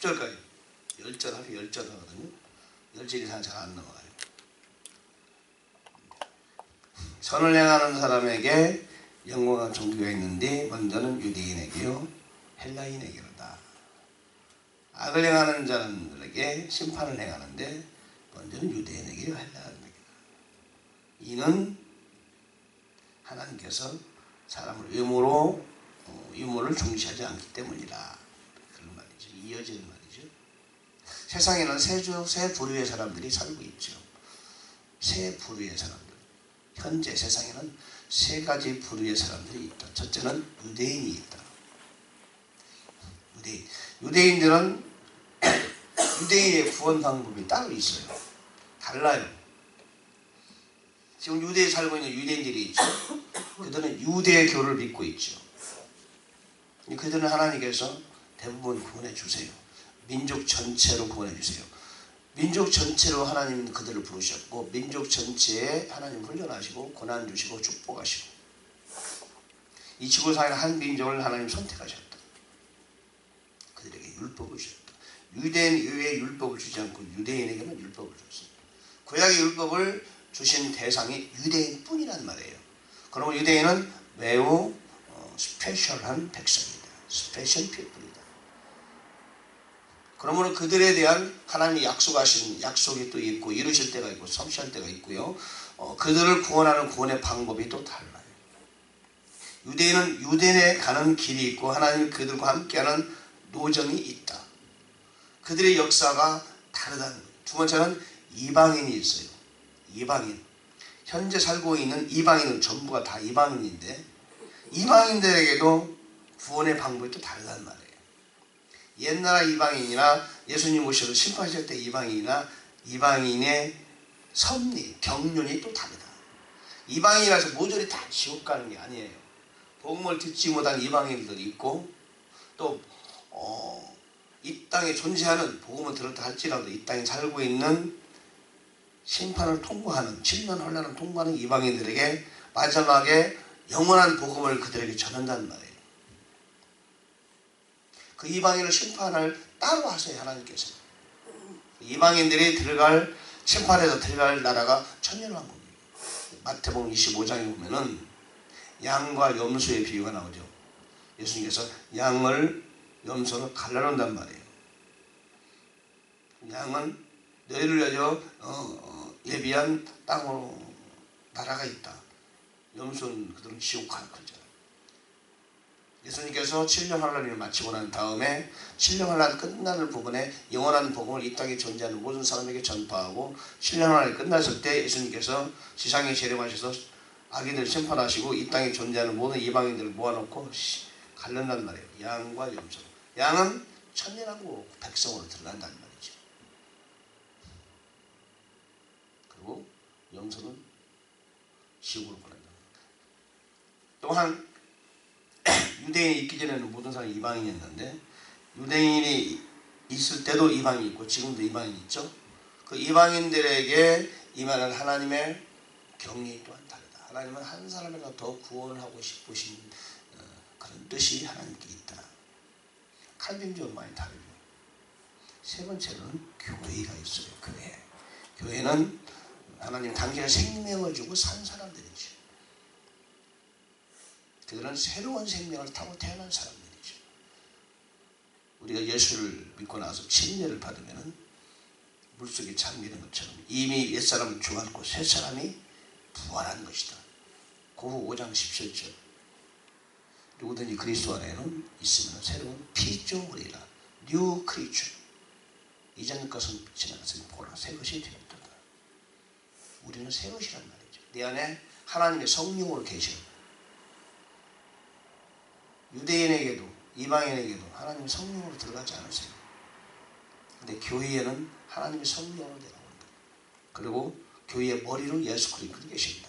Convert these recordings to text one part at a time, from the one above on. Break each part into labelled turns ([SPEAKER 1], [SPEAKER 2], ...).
[SPEAKER 1] 10절까지. 10절 하면 10절 하거든요. 10절 이상 잘 안 넘어가요. 선을 행하는 사람에게 영광과 존귀가 있는데 먼저는 유대인에게요 헬라인에게로다. 악을 행하는 자들에게 심판을 행하는데 먼저는 유대인에게요 헬라인에게로다. 이는 하나님께서 사람을 유무를 중시하지 않기 때문이라. 그런 말이죠. 이어지는 말이죠. 세상에는 세 부류의 사람들이 살고 있죠. 세 부류의 사람들. 현재 세상에는 세 가지 부류의 사람들이 있다. 첫째는 유대인이 있다. 유대인들은 유대인의 구원 방법이 따로 있어요. 달라요. 지금 유대에 살고 있는 유대인들이 있죠. 그들은 유대교를 믿고 있죠. 그들은 하나님께서 대부분 구원해 주세요. 민족 전체로 구원해 주세요. 민족 전체로 하나님은 그들을 부르셨고 민족 전체에 하나님 훈련하시고 고난 주시고 축복하시고 이 지구상의 한 민족을 하나님 선택하셨다. 그들에게 율법을 주셨다. 유대인 이외에 율법을 주지 않고 유대인에게만 율법을 줬습니다. 구약의 율법을 주신 대상이 유대인뿐이란 말이에요. 그러면 유대인은 매우 스페셜한 백성이다. 스페셜 피플이다. 그러므로 그들에 대한 하나님이 약속하신 약속이 또 있고 이루실 때가 있고 성취할 때가 있고요. 그들을 구원하는 구원의 방법이 또 달라요. 유대인은 유대인에 가는 길이 있고 하나님이 그들과 함께하는 노정이 있다. 그들의 역사가 다르다는 거예요. 두 번째는 이방인이 있어요. 이방인. 현재 살고 있는 이방인은 전부가 다 이방인인데 이방인들에게도 구원의 방법이 또 다르다는 말이에요. 옛날 이방인이나 예수님 오셔서 심판하실 때 이방인이나 이방인의 섭리, 경륜이 또 다르다. 이방인이라서 모조리 다 지옥 가는 게 아니에요. 복음을 듣지 못한 이방인들이 있고 또 이 땅에 존재하는 복음을 들었다 할지라도 이 땅에 살고 있는 심판을 통과하는 7년 혼란을 통과하는 이방인들에게 마지막에 영원한 복음을 그들에게 전한다는 말이에요. 그 이방인을 심판을 따로 하세요. 하나님께서. 이방인들이 들어갈 심판에서 들어갈 나라가 천년왕국이에요. 마태복음 25장에 보면은 양과 염소의 비유가 나오죠. 예수님께서 양을 염소를 갈라놓는단 말이에요. 양은 너희를 위하여 예비한 땅으로 나라가 있다. 염소는 그들은 지옥 가는 거죠. 예수님께서 7년 환란을 마치고 난 다음에 7년 환란 끝나는 부분에 영원한 복음을 이 땅에 존재하는 모든 사람에게 전파하고 7년 환란이 끝났을 때 예수님께서 지상에 재림하셔서 악인을 심판하시고 이 땅에 존재하는 모든 이방인들을 모아놓고 갈른단 말이에요. 양과 염소. 양은 천년왕국 백성으로 들어간다는 말이죠. 그리고 염소는 지옥으로 보낸다. 또한 유대인이 있기 전에는 모든 사람이 이방인이었는데 유대인이 있을 때도 이방인이 있고 지금도 이방인이 있죠. 그 이방인들에게 임하는 하나님의 경륜이 또한 다르다. 하나님은 한 사람이라도 더 구원하고 싶으신 그런 뜻이 하나님께 있다. 칼빈적으로 많이 다르죠. 세 번째로는 교회가 있어요. 교회는 하나님 당신의 생명을 주고 산 사람들이죠. 그들은 새로운 생명을 타고 태어난 사람들이죠. 우리가 예수를 믿고 나서 침례를 받으면 물속에 잠기는 것처럼 이미 옛사람은 죽었고 새사람이 부활한 것이다. 고후 5장 17절. 누구든지 그리스도 안에는 있으면 새로운 피조물이라. 뉴 크리처. 이전 것은 지나갔으니 보라 새 것이 되었다. 우리는 새 것이란 말이죠. 내 안에 하나님의 성령으로 계셔. 유대인에게도 이방인에게도 하나님의 성령으로 들어가지 않으세요. 근데 교회에는 하나님의 성령으로 내려온다. 그리고 교회의 머리로 예수 그리스도 계십니다.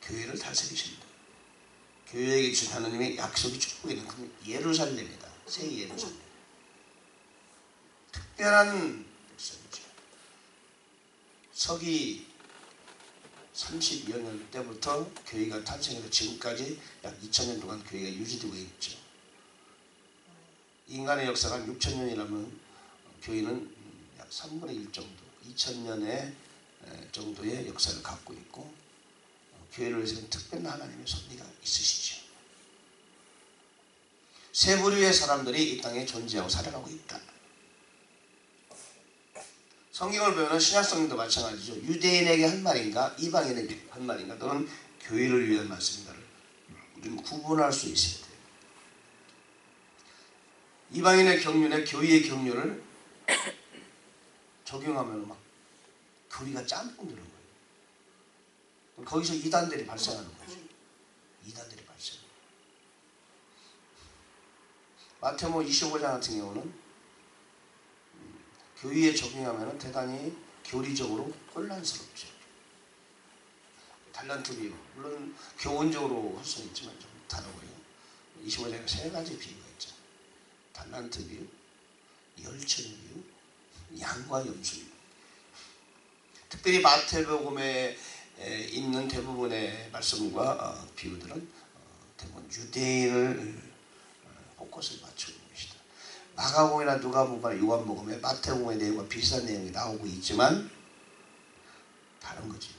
[SPEAKER 1] 교회를 다스리십니다. 교회에게 주신 하나님의 약속이 축복이 있는 그 예루살렘이다. 새 예루살렘. 특별한 백성이죠. 서기 32여 년 때부터 교회가 탄생해서 지금까지 약 2000년 동안 교회가 유지되고 있죠. 인간의 역사가 6000년이라면 교회는 약 3분의 1 정도, 2000년의 정도의 역사를 갖고 있고 교회를 위해서는 특별한 하나님의 섭리가 있으시죠. 세 부류의 사람들이 이 땅에 존재하고 살아가고 있다. 성경을 보면 신약성경도 마찬가지죠. 유대인에게 한 말인가 이방인에게 한 말인가 또는 교회를 위한 말씀인가를 우리는 구분할 수 있어야 돼요. 이방인의 경륜에 교회의 경륜을 적용하면 막 교리가 짬뽕 드는 거예요. 거기서 이단들이 발생하는 거죠. 이단들이 발생. 마태복음 25장 같은 경우는 교리에 적용하면 대단히 교리적으로 혼란스럽죠. 달란트 비유, 물론 교훈적으로 할 수는 있지만 좀 다르고요. 25장에 세 가지 비유가 있죠. 달란트 비유, 열천 비유, 양과 염소 비유. 특별히 마태복음에 있는 대부분의 말씀과 비유들은 대부분 유대인을 포커스를 맞추고 있는 것이다. 마가복음이나 누가복음이나 요한복음에 마태복음의 내용과 비슷한 내용이 나오고 있지만 다른 거지.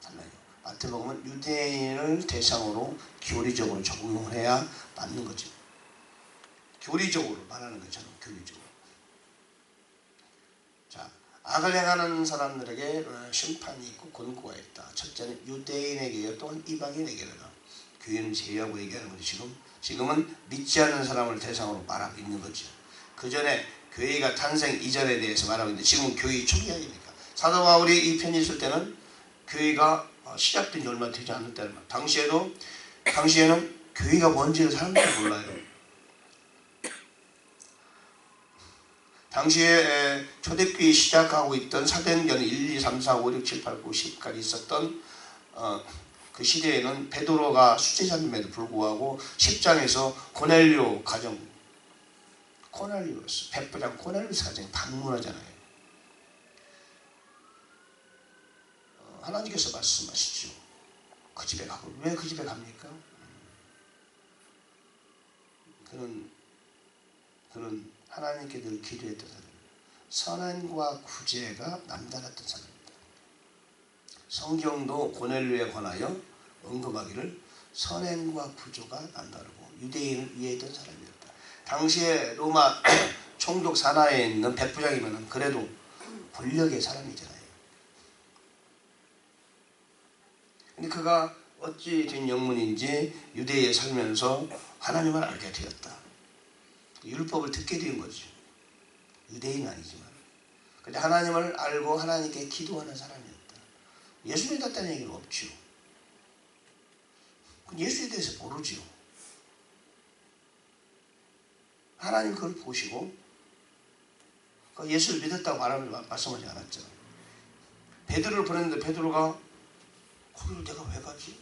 [SPEAKER 1] 달라요. 마태복음은 유대인을 대상으로 교리적으로 적용을 해야 맞는 거지. 교리적으로 말하는 것처럼 교리적으로. 자, 악을 행하는 사람들에게 심판이 있고 권고가 있다. 첫째는 유대인에게 또한 이방인에게나 교회는 제외하고 얘기하는 거지. 지금은 믿지 않는 사람을 대상으로 말하고 있는 거죠. 그 전에 교회가 탄생 이전에 대해서 말하고 있는데 지금은 교회 초기 아닙니까? 사도 바울이 이 편지 쓸 때는 교회가 시작된 지 얼마 되지 않을 때는 당시에는 교회가 뭔지를 사람들이 몰라요. 당시에 초대교회 시작하고 있던 사도행전 1, 2, 3, 4, 5, 6, 7, 8, 9, 10까지 있었던 그 시대에는 베드로가 수제자임에도 불구하고 10장에서 고넬료 가정, 코넬리우스, 백부장 코넬리우스 가정에 방문하잖아요. 하나님께서 말씀하시죠. 그 집에 가고. 왜 그 집에 갑니까? 그는 하나님께 늘 기도했던 사람입니다. 선행과 구제가 남달랐던 사람입니다. 성경도 고넬료에 관하여 언급하기를 선행과 구조가 남다르고 유대인을 위해했던 사람이었다. 당시에 로마 총독 산하에 있는 백부장이면 그래도 권력의 사람이잖아요. 근데 그가 어찌 된 영문인지 유대에 살면서 하나님을 알게 되었다. 율법을 듣게 된 거죠. 유대인은 아니지만. 근데 하나님을 알고 하나님께 기도하는 사람이었다. 예수 믿었다는 얘기는 없죠. 예수에 대해서 모르죠. 하나님 그걸 보시고 예수를 믿었다고 말씀하지 않았죠. 베드로를 보냈는데 베드로가 거기를 내가 왜 가지?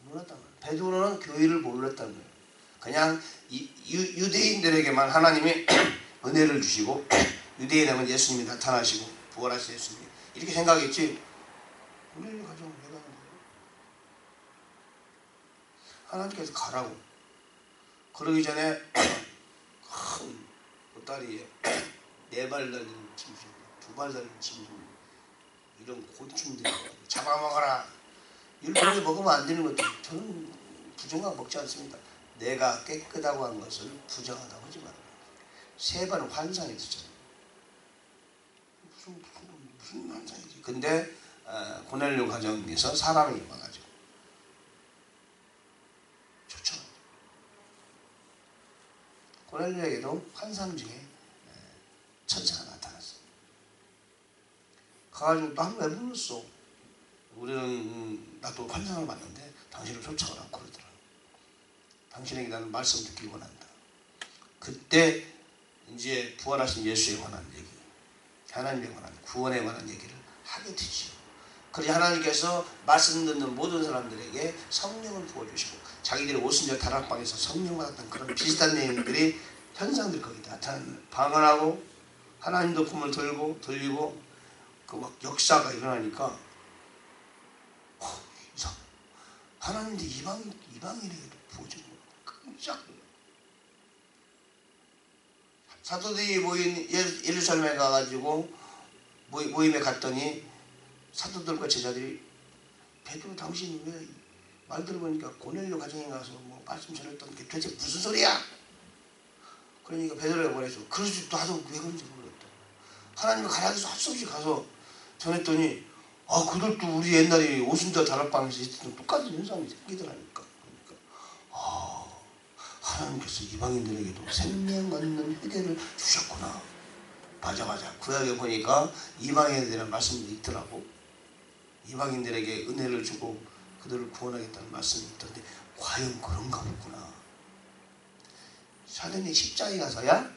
[SPEAKER 1] 몰랐단 말이에요. 베드로는 교회를 몰랐다는 거예요. 그냥 유대인들에게만 하나님이 은혜를 주시고 유대인에만 예수님이 나타나시고 부활하신 예수님 이렇게 생각했지. 우리 가정 왜 가는 거예요? 하나님께서 가라고. 그러기 전에 큰 보따리에 4발 달린 짐승, 2발 달린 짐승 이런 곤충들이 잡아먹어라. 율법에 먹으면 안 되는 것들 저는 부정하고 먹지 않습니다. 내가 깨끗하고 한 것을 부정하다고 하지 말아라. 3번 환상했었잖아요. 무슨 환상이지? 근데 고넬료 가정에서 사람이 와가지고 좋죠. 고넬료에게도 환상 중에 천사가 나타났어. 가가지고 난 왜 불렀어? 우리는 나도 환상을 봤는데 당신을 쫓아오라고 그러더라. 당신에게 나는 말씀 듣기 원한다. 그때 이제 부활하신 예수에 관한 얘기, 하나님에 관한 구원에 관한 얘기를 하게 되지요. 그래서 하나님께서 말씀 듣는 모든 사람들에게 성령을 부어주시고 자기들이 오순절 다락방에서 성령 받았던 그런 비슷한 내용들이 현상들이 거기 나타나는 방언하고 하나님 도품을 들리고 그 막 역사가 일어나니까 이상. 하나님도 이방인에게도 부어주는 거 깜짝 놀라. 사도들이 모인 예루살렘에 가가지고 모임에 갔더니 사도들과 제자들이 베드로 당신이 왜 말 들어보니까 고넬료 가정에 가서 뭐 말씀 전했던 게 도대체 무슨 소리야? 그러니까 베드로가 뭐랬어? 그러지 나도 왜 그런지 모르겠다. 하나님이 가라 해서 할 수 없이 가서 전했더니 그들도 우리 옛날에 오순절 다락방에서 있었던 똑같은 현상이 생기더라니까. 그러니까 하나님께서 이방인들에게도 생명 얻는 회개를 주셨구나. 맞아. 구약에 보니까 이방인에 대한 말씀도 있더라고. 이방인들에게 은혜를 주고 그들을 구원하겠다는 말씀이 있던데 과연 그런가 보구나. 사도행전 10장에 가서야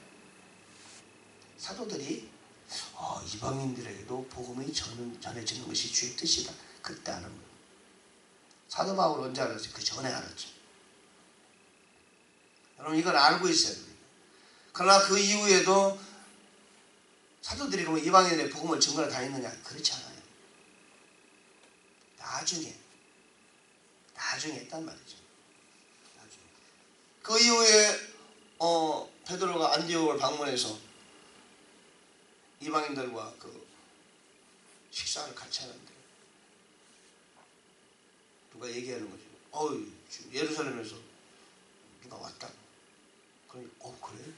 [SPEAKER 1] 사도들이 이방인들에게도 복음이 전해지는 것이 주의 뜻이다. 그때 아는 거예요. 사도 바울 언제 알았어요? 그 전에 알았죠. 여러분 이걸 알고 있어야 돼요. 그러나 그 이후에도 사도들이 그러면 이방인들의 복음을 증거를 다 했느냐? 그렇지 않아요. 나중에 했단 말이죠. 나중에. 그 이후에 베드로가 안디옥을 방문해서 이방인들과 그 식사를 같이 하는데 누가 얘기하는 거죠. 예루살렘에서 누가 왔다. 그러니 그래?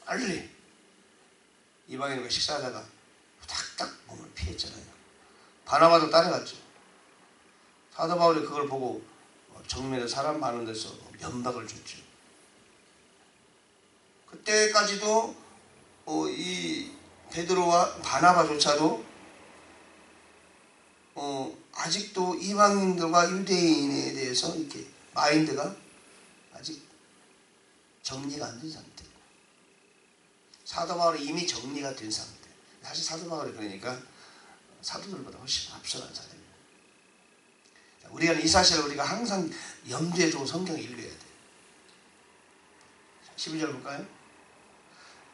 [SPEAKER 1] 빨리 이방인과 식사하다가 탁탁 몸을 피했잖아요. 바나바도 따라갔죠. 사도 바울이 그걸 보고 정면에 사람 많은 데서 면박을 줬죠. 그때까지도 이 베드로와 바나바조차도 아직도 이방인들과 유대인에 대해서 이렇게 마인드가 아직 정리가 안 된 상태. 사도 바울이 이미 정리가 된 상태. 사실 사도 바울이 그러니까 사도들보다 훨씬 앞서간 사람이에요. 우리가 이 사실을 우리가 항상 염두에 두고 성경을 읽어야 돼. 12절 볼까요?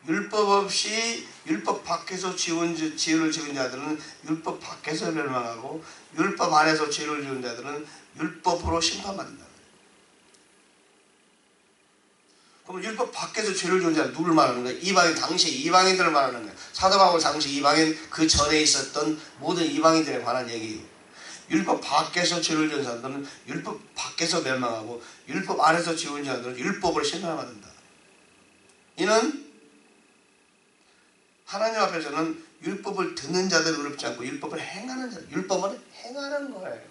[SPEAKER 1] 율법 없이 율법 밖에서 죄를 지은 자들은 율법 밖에서 멸망하고 율법 안에서 죄를 지은 자들은 율법으로 심판받는다. 그럼 율법 밖에서 죄를 지은 자는 누굴 말하는 거야? 당시 이방인들을 말하는 거야. 사도 바울 당시 이방인 그 전에 있었던 모든 이방인들에 관한 얘기예요. 율법 밖에서 죄를 지은 사람들은 율법 밖에서 멸망하고 율법 안에서 지은 자들은 율법을 심판받는다. 이는 하나님 앞에서는 율법을 듣는 자들을 어렵지 않고 율법을 행하는 자들, 율법은 행하는 거예요.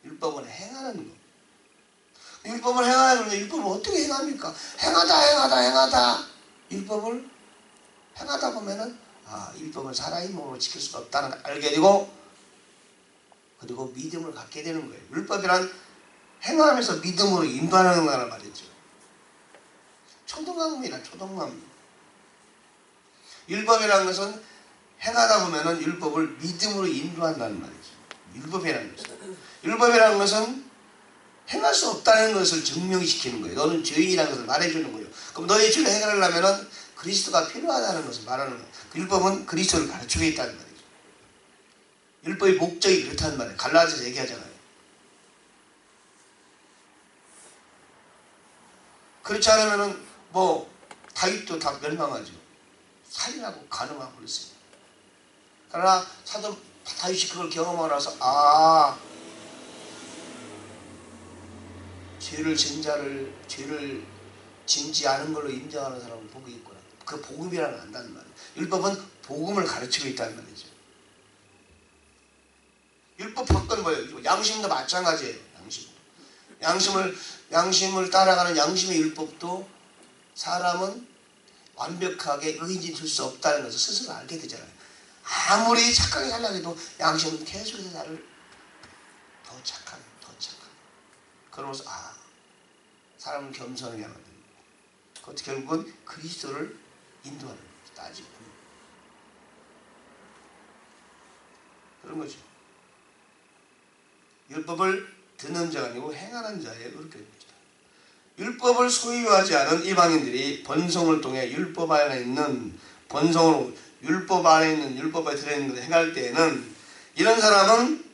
[SPEAKER 1] 율법은 행하는 거. 율법을 행하는데 율법을 어떻게 행합니까? 행하다. 율법을 행하다 보면은 율법은 사람의 몸으로 지킬 수 없다는 걸 알게 되고 그리고 믿음을 갖게 되는 거예요. 율법이란 행하면서 믿음으로 인도하는 거란 말이죠. 초등학문이란 율법이라는 것은 행하다 보면은 율법을 믿음으로 인도한다는 말이죠. 율법이라는 것은 행할 수 없다는 것을 증명시키는 거예요. 너는 죄인이라는 것을 말해주는 거예요. 그럼 너의 죄를 해결하려면은 그리스도가 필요하다는 것을 말하는 거예요. 율법은 그리스도를 가르치고 있다는 말이죠. 율법의 목적이 그렇다는 말이에요. 갈라디아서 얘기하잖아요. 그렇지 않으면은 다윗도 다 멸망하죠. 살인하고 간음하고 그랬어요. 그러나 사도 다윗이 그걸 경험하고 나서 죄를 짓지 않은 걸로 인정하는 사람은 복이 있구나. 그 복음이라는 걸 안다는 말이에요. 율법은 복음을 가르치고 있다는 말이죠. 율법 밖은 뭐예요? 양심도 마찬가지예요. 양심을 따라가는 양심의 율법도 사람은 완벽하게 의인이 될 수 없다는 것을 스스로 알게 되잖아요. 아무리 착하게 살려고 해도 양심은 계속해서 나를 더 착하게. 그러면서 사람은 겸손하게 하는 겁니다. 그것도 결국은 그리스도를 인도하는 거죠. 따지고 그런 거죠. 율법을 듣는 자가 아니고 행하는 자에 그렇게 됩니다. 율법을 소유하지 않은 이방인들이 번성을 통해 율법 안에 있는 율법에 들어있는 것을 행할 때에는 이런 사람은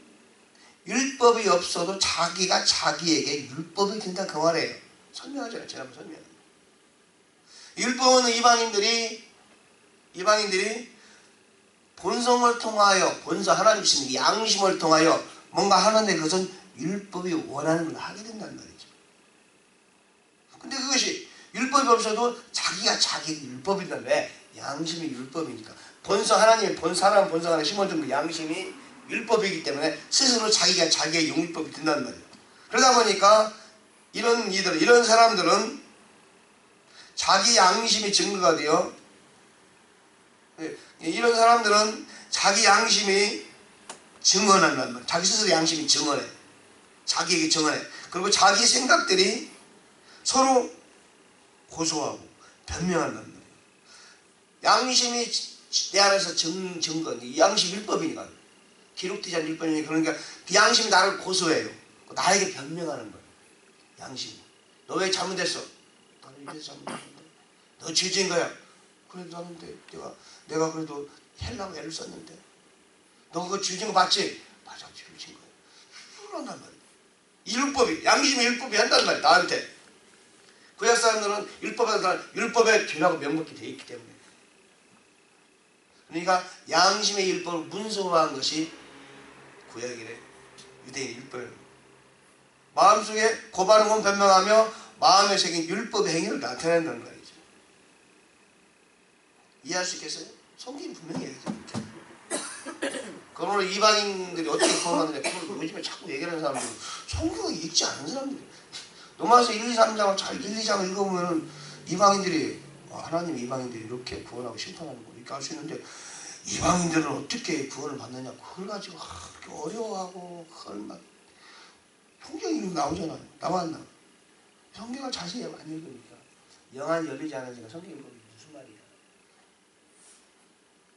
[SPEAKER 1] 율법이 없어도 자기가 자기에게 율법이 된다 그 말이에요. 설명하잖아요. 제가 설명합니다. 율법은 이방인들이 본성을 통하여, 본성 하나님 신 양심을 통하여 뭔가 하는데 그것은 율법이 원하는 걸 하게 된다는 말이죠. 근데 그것이 율법이 없어도 자기가 자기 율법이란 왜? 양심이 율법이니까. 본성 하나님의 사람 본성 안에 심어둔 그 양심이 율법이기 때문에 스스로 자기가 자기의 율법이 된다는 말이에요. 그러다 보니까 이런 사람들은 자기 양심이 증거가 되어, 이런 사람들은 자기 양심이 증언한다는 말이에요. 자기 스스로 양심이 증언해. 자기에게 증언해. 그리고 자기 생각들이 서로 고소하고 변명한다는 말이에요. 양심이 내 안에서 증거, 양심 율법이니까. 기록되지 않은 율법이니까. 그러니까 그 양심이 나를 고소해요. 나에게 변명하는 거예요. 양심이. 너 왜 잘못했어? 나는 이래서 잘못했어. 너 죄진 거야. 그래도 나는 내가 그래도 헬라고 애를 썼는데. 너 그거 죄진 거 맞지? 맞아, 죄진 거야. 그런단 말이야. 이 율법이, 양심의 율법이 한단 말이야, 나한테. 구약 사람들은 율법에 죄라고 명백히 되어 있기 때문에. 그러니까 양심의 율법을 문서화한 것이 구약이래. 유대인 율법이에요. 마음속에 고발한 건 변명하며 마음에 새긴 율법의 행위를 나타낸다는 말이죠. 이해할 수 있겠어요? 성경이 분명히 얘기하죠. 그러므로 이방인들이 어떻게 구원하느냐, 그걸 요즘에 자꾸 얘기하는 사람들은 성경을 읽지 않은 사람들이에요. 로마서 1, 2, 3장을 잘 1, 2장을 읽어보면 이방인들이 하나님 이방인들이 이렇게 구원하고 심판하는 거 이렇게 알 수 있는데 이방인들은 어떻게 구원을 받느냐 그걸 가지고 그렇게 어려워하고 그걸 막 성경이 나오잖아요. 나와 안 나와? 성경을 자세히 안 읽으니까 영안이 열리지 않으니까 성경 읽으면 무슨 말이야.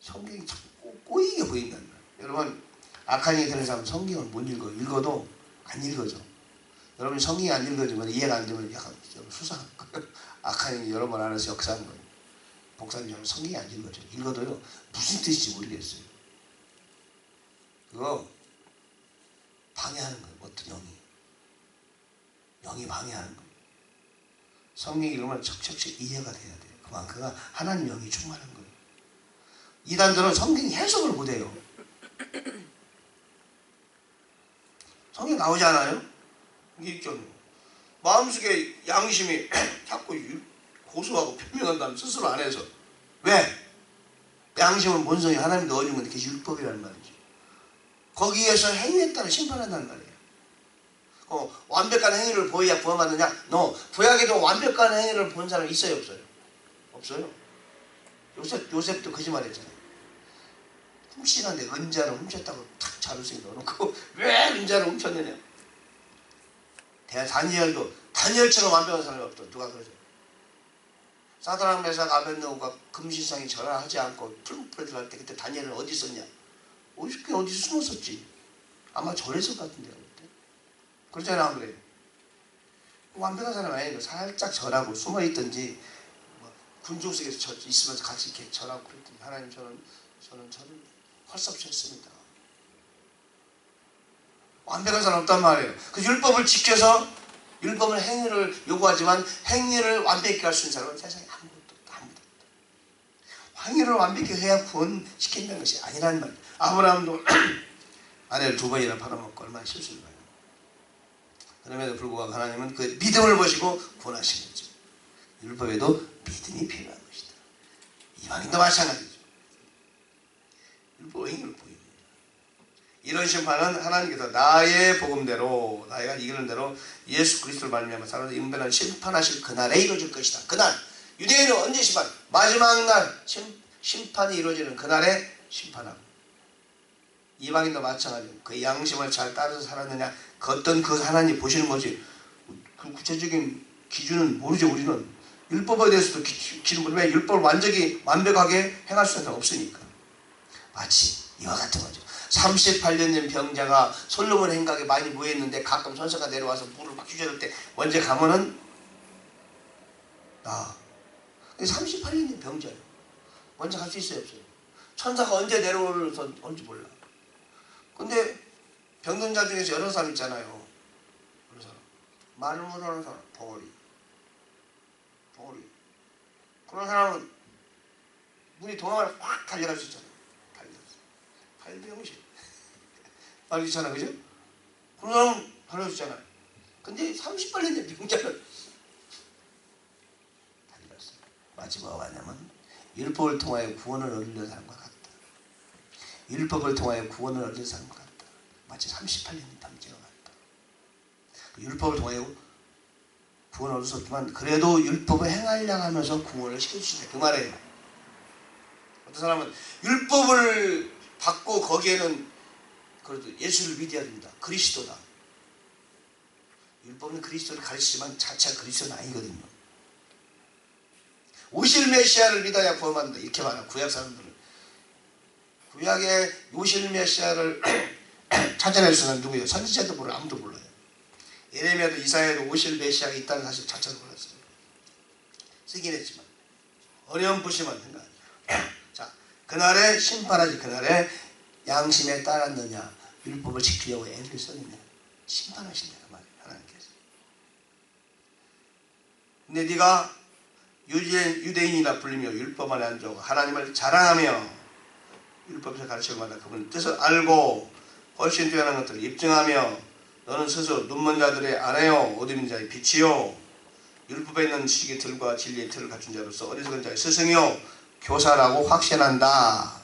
[SPEAKER 1] 성경이 참 꼬이게 보인다는 거야. 여러분 악한 얘기 들은 사람은 성경을 못 읽어. 읽어도 안 읽어져. 여러분 성경이 안 읽어지면 이해가 안 되면 약간 수상한 거예요. 악한 얘기 여러 번 알아서 역사하는 거예요. 목사님처럼 성경이 안 읽어져. 읽어도요 무슨 뜻인지 모르겠어요. 그거 방해하는 거예요. 어떤 영이 방해하는 거예요. 성경 읽으면 척척척 이해가 돼야 돼요. 그만큼 하나님 영이 충만한 거예요. 이단들은 성경 해석을 못해요. 성경 나오지 않아요? 이게 있잖아요. 마음속에 양심이 자꾸 고소하고 변명한다면 스스로 안 해서. 왜? 양심은 본성이 하나님 넣어준 건데 그게 율법이라는 말이죠. 거기에서 행위했다는 심판한다는 말이에요. 완벽한 행위를 보여야 구원받느냐? No. 구약에도 완벽한 행위를 본 사람 있어요? 없어요? 없어요. 요셉도 거짓말했잖아요. 훔치는데 은자를 훔쳤다고 탁 자루색에 넣어놓고 왜 은자를 훔쳤느냐? 다니엘처럼 완벽한 사람이 없다. 누가 그러죠? 사드락 메삭 아벳느고가 금신상에 절하지 않고 풀무불에 들어갈 때 그때 다니엘은 어디 있었냐? 어디서 숨었었지? 아마 절했을 것 같은데요. 그때. 그렇잖아요, 안 그래요? 완벽한 사람이 아니고 살짝 절하고 숨어있든지 군중 속에서 있으면서 같이 이렇게 절하고 그랬더니 하나님 저는 절을 할 수 없이 했습니다. 완벽한 사람 없단 말이에요. 그 율법을 지켜서 율법을 행위를 요구하지만 행위를 완벽히 할 수 있는 사람은 세상에 아무것도 없다. 행위를 완벽히 해야 구원시킨다는 것이 아니라는 말이에요. 아브라함도 아내를 2번이나 팔아먹고 얼마나 실수를 해요. 그럼에도 불구하고 하나님은 그 믿음을 보시고 구원하신 거죠. 율법에도 믿음이 필요한 것이다. 이방인도 마찬가지죠. 율법 행위를 보입니다. 이런 심판은 하나님께서 나의 복음대로 나이가 이기는 대로 예수 그리스도를 말미암아 사람을 인별한 심판하실 그날에 이루어질 것이다. 그날 유대인은 언제 심판? 마지막 날 심판이 이루어지는 그날에 심판하고 이방인도 마찬가지로 그 양심을 잘 따라서 살았느냐 그 어떤 그 하나님 보시는 거지 그 구체적인 기준은 모르죠. 우리는 율법에 대해서도 기준 모르면 율법을 완벽하게 행할 수는 없으니까 마치 이와 같은 거죠. 38년 된 병자가 솔로몬 행각에 많이 모였는데 가끔 천사가 내려와서 물을 막 주저릴 때 먼저 가면은 38년 된 병자예요. 먼저 갈 수 있어요 없어요? 천사가 언제 내려올지 몰라. 근데 병든 자 중에서 여러 사람 있잖아요. 여러 사람 말을 못하는 사람 덩어리 그런 사람은 문이 동화를 확 달려갈 수 있잖아요. 발병실. 알겠잖아, 그죠? 그런 사람은 달려갈 수 있잖아요. 근데 30발 된 병자를 달려갔어요. 마지막에 뭐냐면 율법을 통하여 구원을 얻는 사람과 같다. 율법을 통하여 구원을 얻는 사람과 같다. 마치 38년 병자와 같다. 율법을 통하여 구원을 얻을 수 없지만 그래도 율법을 행하려고 하면서 구원을 시켜주시네. 그 말이에요. 어떤 사람은 율법을 받고 거기에는 그래도 예수를 믿어야 됩니다. 그리스도다. 율법은 그리스도를 가르치지만 자체가 그리스도는 아니거든요. 오실 메시아를 믿어야 구원받는다. 이렇게 말하는 구약 사람들은. 구약의 오실 메시아를 찾아낼 수 있는 누구예요? 선지자도 몰라요. 아무도 몰라요. 예레미야도 이사야도 오실 메시아가 있다는 사실 자체도 몰랐어요. 쓰긴 했지만 어렴풋이만 생각. 자, 그날에 심판하지. 그날에 양심에 따랐느냐 율법을 지키려고 애를 썼느냐 심판하신다 그 말이에요. 하나님께서. 근데 네가 유대인이라 불리며 율법 안에 앉아 하나님을 자랑하며 율법에서 가르쳐마다 그분의 뜻을 알고 훨씬 뛰어난 것들을 입증하며 너는 스스로 눈먼 자들의 아내요 어두운 자의 빛이요 율법에 있는 지식의 틀과 진리의 틀을 갖춘 자로서 어리석은 자의 스승이요 교사라고 확신한다.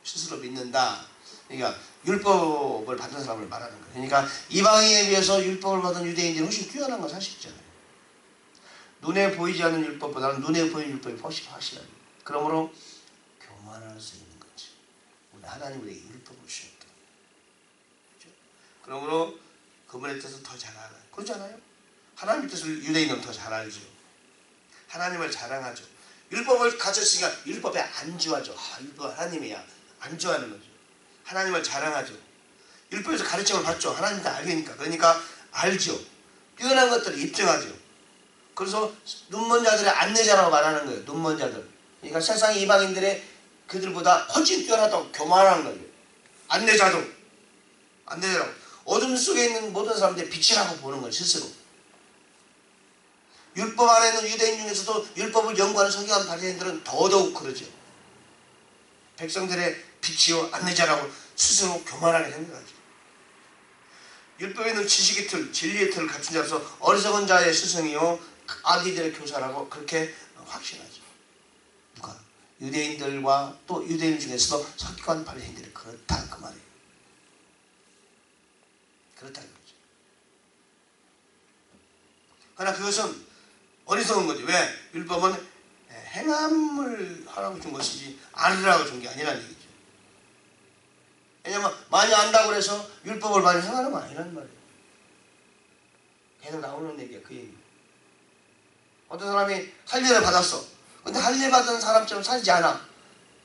[SPEAKER 1] 스스로 믿는다. 그러니까 율법을 받은 사람을 말하는 거예요. 그러니까 이방인에 비해서 율법을 받은 유대인들이 훨씬 뛰어난 건 사실이잖아요. 눈에 보이지 않는 율법보다는 눈에 보이는 율법이 훨씬 확실해요. 그러므로 교만할 수 있는 거지. 우리 하나님 우리에게 율법을 주셨다. 그렇죠? 그러므로 그분의 뜻을 더 잘 알아요. 그렇지 않아요? 하나님의 뜻을 유대인은 더 잘 알죠. 하나님을 자랑하죠. 율법을 가졌으니까 율법에 안주하죠. 율법 하나님이야. 안주하는 거죠. 하나님을 자랑하죠. 율법에서 가르침을 받죠. 하나님 다 알겠니까. 그러니까 알죠. 뛰어난 것들을 입증하죠. 그래서 눈먼 자들의 안내자라고 말하는 거예요. 눈먼 자들. 그러니까 세상의 이방인들의 그들보다 훨씬 뛰어나다고 교만하는 거예요. 안내자라고. 어둠 속에 있는 모든 사람들의 빛이라고 보는 거예요. 스스로. 율법 안에 있는 유대인 중에서도 율법을 연구하는 성경한 바리새인들은 더더욱 그러죠. 백성들의 빛이요 안내자라고 스스로 교만하게 생각하죠. 율법에 있는 지식의 틀, 진리의 틀을 갖춘 자로서 어리석은 자의 스승이요 아기들의 교사라고 그렇게 확신하죠. 누가? 유대인들과 또 유대인 중에서도 석기관 바리새인들이 그렇다 그 말이에요. 그렇다는 거죠. 그러나 그것은 어리석은 거죠. 왜? 율법은 행함을 하라고 준 것이지 알으라고 준 게 아니라는 얘기죠. 왜냐면 많이 안다고 해서 율법을 많이 행하는 건 아니란 말이에요. 계속 나오는 얘기야. 그 얘기. 어떤 사람이 할례를 받았어. 근데 할례 받은 사람처럼 살지 않아.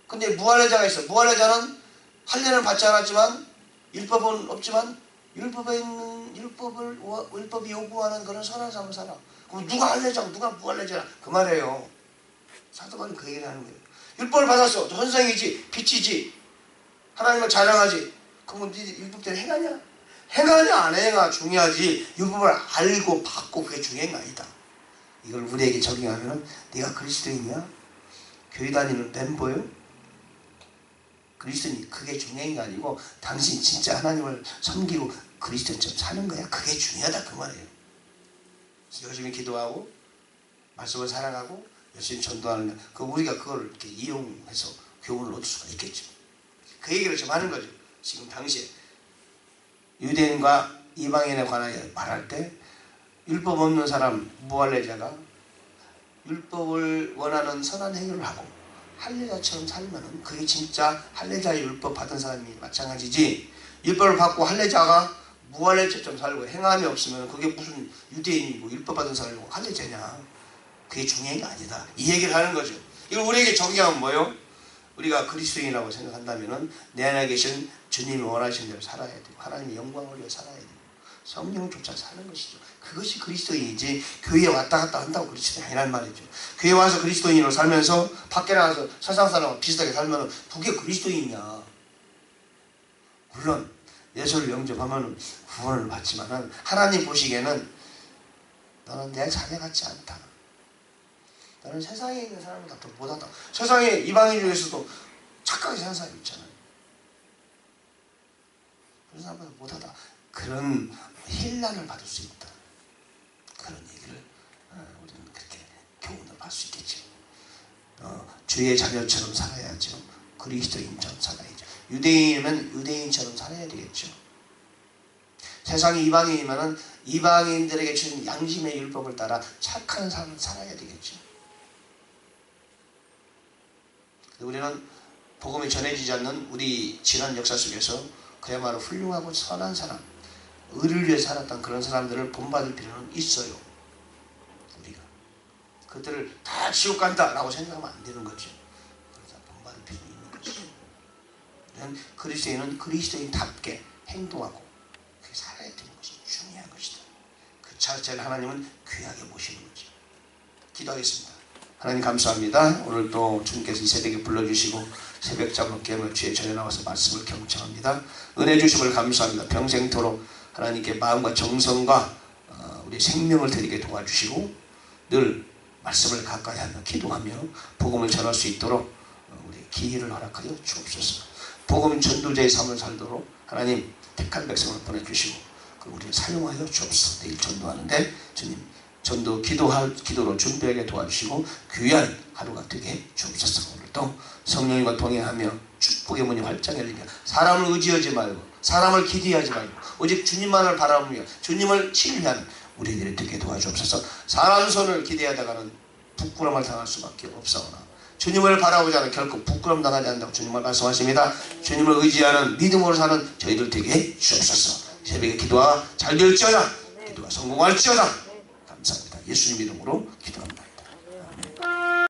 [SPEAKER 1] 근데 무할례자가 있어. 무할례자는 할례는 받지 않았지만 율법은 없지만 율법에 있는 율법이 요구하는 그런 선한 삶을 살아. 그럼 누가 할례자고 누가 무할례자라 그 말이에요. 사도바울은 그 얘기를 하는 거예요. 율법을 받았어. 선생이지 빛이지. 하나님을 자랑하지. 그러면 네 율법대로 행하냐? 행하냐 안 행하 중요하지. 율법을 알고 받고 그게 중요한 거 아니다. 이걸 우리에게 적용하면 네가 그리스도인이야? 교회 다니는 멤버요? 그리스도인 그게 중요한 게 아니고 당신 진짜 하나님을 섬기고 그리스도인처럼 사는 거야. 그게 중요하다 그 말이에요. 열심히 기도하고 말씀을 사랑하고 열심히 전도하는 그 우리가 그걸 이렇게 이용해서 교훈을 얻을 수가 있겠죠. 그 얘기를 좀 하는 거죠. 지금 당시에 유대인과 이방인에 관하여 말할 때 율법 없는 사람 무할례자가 율법을 원하는 선한 행위를 하고 할례자처럼 살면은 그게 진짜 할례자의 율법 받은 사람이 마찬가지지. 율법을 받고 할례자가 무할례자처럼 살고 행함이 없으면 그게 무슨 유대인이고 율법 받은 사람이고 할례자냐. 그게 중요한 게 아니다. 이 얘기를 하는 거죠. 이걸 우리에게 적용하면 뭐예요? 우리가 그리스도인이라고 생각한다면은 내 안에 계신 주님이 원하시는 대로 살아야 되고 하나님의 영광을 위해 살아야 되고 성령을 쫓아 사는 것이죠. 그것이 그리스도인이지 교회에 왔다 갔다 한다고 그리스도인이 아니란 말이죠. 교회 와서 그리스도인으로 살면서 밖에 나가서 세상 사람과 비슷하게 살면 그게 그리스도인이냐. 물론 예수를 영접하면 구원을 받지만 하나님 보시기에는 너는 내 자녀 같지 않다. 나는 세상에 있는 사람보다 더 못하다. 세상에 이방인 중에서도 착하게 사는 사람이 있잖아요. 그런 사람보다 못하다. 그런 힐난을 받을 수 있다. 그런 얘기를 우리는 그렇게 교훈을 받을 수 있겠죠. 주의 자녀처럼 살아야죠. 그리스도인처럼 살아야죠. 유대인이면 유대인처럼 살아야 되겠죠. 세상이 이방인이면 이방인들에게 주신 양심의 율법을 따라 착한 삶을 살아야 되겠죠. 우리는 복음이 전해지지 않는 우리 지난 역사 속에서 그야말로 훌륭하고 선한 사람, 의를 위해 살았던 그런 사람들을 본받을 필요는 있어요. 우리가 그들을 다 지옥 간다라고 생각하면 안 되는 거죠. 그래서 본받을 필요는 있는 거죠. 그리스도인은 그리스도인답게 행동하고 그렇게 살아야 되는 것이 중요한 것이다. 그 자체를 하나님은 귀하게 보시는 거죠. 기도하겠습니다. 하나님 감사합니다. 오늘 또 주님께서 이 새벽에 불러주시고 새벽 잠을 깨며 주의 전에 나와서 말씀을 경청합니다. 은혜 주심을 감사합니다. 평생토록 하나님께 마음과 정성과 우리 생명을 드리게 도와주시고 늘 말씀을 가까이 하며 기도하며 복음을 전할 수 있도록 우리 기회를 허락하여 주옵소서. 복음 전도자의 삶을 살도록 하나님 택한 백성을 보내주시고 우리를 사용하여 주옵소서. 내일 전도하는데 주님 전도 기도로 준비하게 도와주시고 귀한 하루가 되게 주옵소서. 오늘도 성령님과 동행하며 축복의 문이 활짝 열리며 사람을 의지하지 말고 사람을 기대하지 말고 오직 주님만을 바라보며 주님을 신뢰하는 우리들이 되게 도와주옵소서. 사람 손을 기대하다가는 부끄러움을 당할 수밖에 없사오나 주님을 바라보지 않으면 결코 부끄러움 당하지 않는다고 주님을 말씀하십니다. 주님을 의지하는 믿음으로 사는 저희들 되게 주옵소서. 새벽에 기도가 잘 될지어다. 기도가 성공할지어다. 감사합니다. 예수님 이름으로 기도합니다.